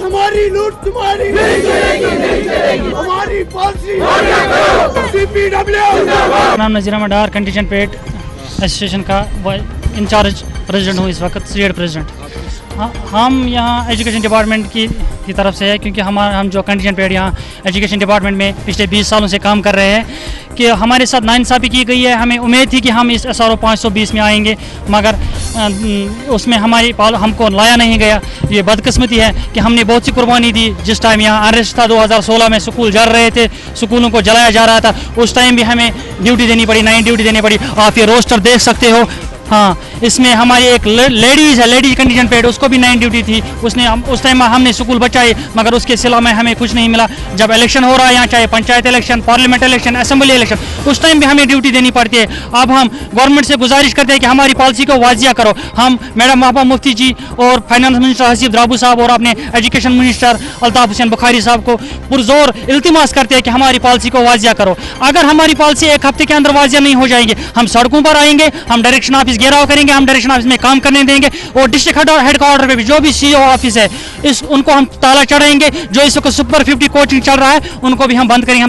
हमारी लूट तुम्हारी नहीं चलेगी, हमारी पॉलिसी CPW। नाम Nazir Ahmad Dar, contingent paid association का इंचार्ज प्रेसिडेंट हूँ इस वक्त, स्टेट प्रेसिडेंट। हम यहाँ एजुकेशन डिपार्टमेंट की तरफ से है, क्योंकि हम जो कंटीजेंट पेड यहाँ एजुकेशन डिपार्टमेंट में पिछले 20 सालों से काम कर रहे हैं कि हमारे साथ नाइंसाफ़ी की गई है। हमें उम्मीद थी कि हम इस SRO 520 में आएंगे, मगर उसमें हमको लाया नहीं गया। ये बदकिस्मती है कि हमने बहुत सी कुर्बानी दी। जिस टाइम यहाँ अनरेस्ट था 2016 में, स्कूल जल रहे थे, स्कूलों को जलाया जा रहा था, उस टाइम भी हमें ड्यूटी देनी पड़ी, नाइट ड्यूटी देनी पड़ी। आप ये रोस्टर देख सकते हो। हाँ, इसमें हमारी एक लेडीज़ है, लेडीज कंटीजेंट पेड, उसको भी 9 ड्यूटी थी। उस टाइम हमने स्कूल बचाए, मगर उसके सिला में हमें कुछ नहीं मिला। जब इलेक्शन हो रहा है यहाँ, चाहे panchayat election, parliament election, assembly election, उस टाइम भी हमें ड्यूटी देनी पड़ती है। अब हम गवर्नमेंट से गुजारिश करते हैं कि हमारी पॉलिसी को वाजिया करो। हम मैडम महबूबा मुफ्ती जी और फाइनेंस मिनिस्टर हसीब द्राबू साहब और अपने एजुकेशन मिनिस्टर अल्ताफ हुसैन बुखारी साहब को पुरजोर इल्तिमास करते हैं कि हमारी पॉलिसी को वाजिया करो। अगर हमारी पॉलिसी एक हफ्ते के अंदर वाजिया नहीं हो जाएगी, हम सड़कों पर आएंगे, हम डायरेक्शन ऑफिस घेराव करेंगे, हम डायरेक्शन ऑफिस में काम करने देंगे, और डिस्ट्रिक्ट हेडक्वार्टर पे भी जो भी CEO ऑफिस है उनको हम ताला चढ़ाएंगे। जो इस वक्त सुपर 50 कोचिंग चल रहा है, उनको भी हम बंद करेंगे।